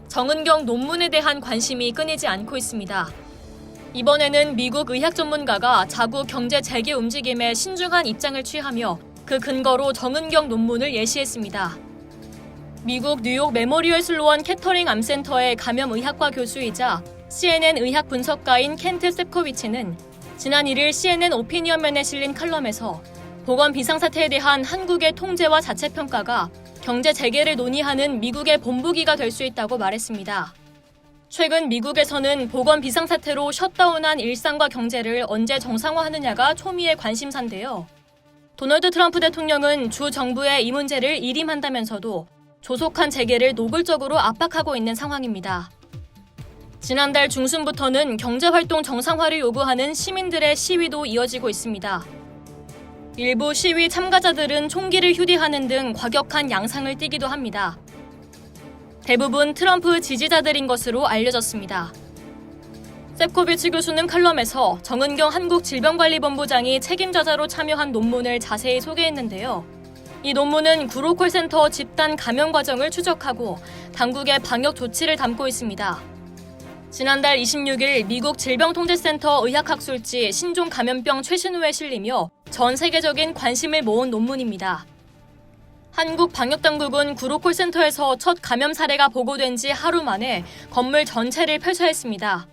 정은경 논문에 대한 관심이 끊이지 않고 있습니다. 이번에는 미국 의학 전문가가 자국 경제 재개 움직임에 신중한 입장을 취하며 그 근거로 정은경 논문을 예시했습니다. 미국 뉴욕 메모리얼 슬로원 캐터링 암센터의 감염의학과 교수이자 CNN 의학 분석가인 켄트 셉코비치는 지난 1일 CNN 오피니언맨에 실린 칼럼에서 보건 비상사태에 대한 한국의 통제와 자체평가가 경제 재개를 논의하는 미국의 본보기가 될 수 있다고 말했습니다. 최근 미국에서는 보건 비상사태로 셧다운한 일상과 경제를 언제 정상화하느냐가 초미의 관심사인데요. 도널드 트럼프 대통령은 주 정부에 이 문제를 일임한다면서도 조속한 재개를 노골적으로 압박하고 있는 상황입니다. 지난달 중순부터는 경제활동 정상화를 요구하는 시민들의 시위도 이어지고 있습니다. 일부 시위 참가자들은 총기를 휴대하는 등 과격한 양상을 띠기도 합니다. 대부분 트럼프 지지자들인 것으로 알려졌습니다. 셉코비치 교수는 칼럼에서 정은경 한국질병관리본부장이 책임자자로 참여한 논문을 자세히 소개했는데요. 이 논문은 구로콜센터 집단 감염 과정을 추적하고 당국의 방역 조치를 담고 있습니다. 지난달 26일 미국 질병통제센터 의학학술지 신종 감염병 최신호에 실리며 전 세계적인 관심을 모은 논문입니다. 한국 방역당국은 구로콜센터에서 첫 감염 사례가 보고된 지 하루 만에 건물 전체를 폐쇄했습니다.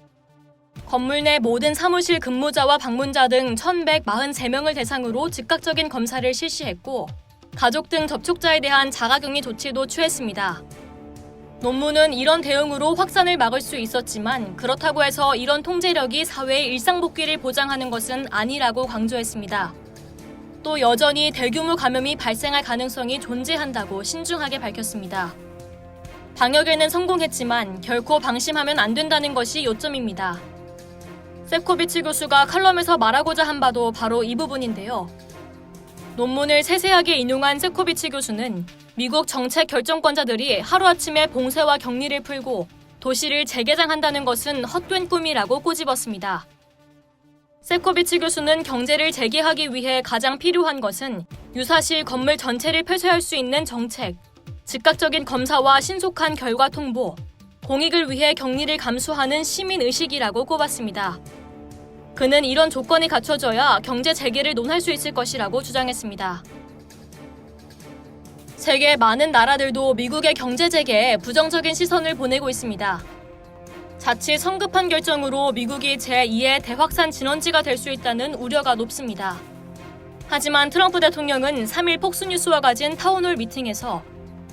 건물 내 모든 사무실 근무자와 방문자 등 1,143명을 대상으로 즉각적인 검사를 실시했고 가족 등 접촉자에 대한 자가격리 조치도 취했습니다. 논문은 이런 대응으로 확산을 막을 수 있었지만 그렇다고 해서 이런 통제력이 사회의 일상복귀를 보장하는 것은 아니라고 강조했습니다. 또 여전히 대규모 감염이 발생할 가능성이 존재한다고 신중하게 밝혔습니다. 방역에는 성공했지만 결코 방심하면 안 된다는 것이 요점입니다. 셉코비치 교수가 칼럼에서 말하고자 한 바도 바로 이 부분인데요. 논문을 세세하게 인용한 셉코비치 교수는 미국 정책 결정권자들이 하루아침에 봉쇄와 격리를 풀고 도시를 재개장한다는 것은 헛된 꿈이라고 꼬집었습니다. 셉코비치 교수는 경제를 재개하기 위해 가장 필요한 것은 유사시 건물 전체를 폐쇄할 수 있는 정책, 즉각적인 검사와 신속한 결과 통보, 공익을 위해 격리를 감수하는 시민의식이라고 꼽았습니다. 그는 이런 조건이 갖춰져야 경제 재개를 논할 수 있을 것이라고 주장했습니다. 세계 많은 나라들도 미국의 경제 재개에 부정적인 시선을 보내고 있습니다. 자칫 성급한 결정으로 미국이 제2의 대확산 진원지가 될 수 있다는 우려가 높습니다. 하지만 트럼프 대통령은 3일 폭스뉴스와 가진 타운홀 미팅에서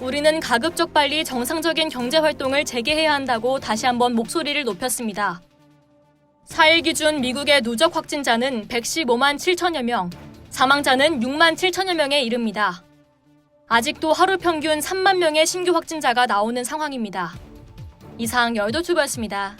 우리는 가급적 빨리 정상적인 경제활동을 재개해야 한다고 다시 한번 목소리를 높였습니다. 4일 기준 미국의 누적 확진자는 115만 7천여 명, 사망자는 6만 7천여 명에 이릅니다. 아직도 하루 평균 3만 명의 신규 확진자가 나오는 상황입니다. 이상 열도튜브였습니다.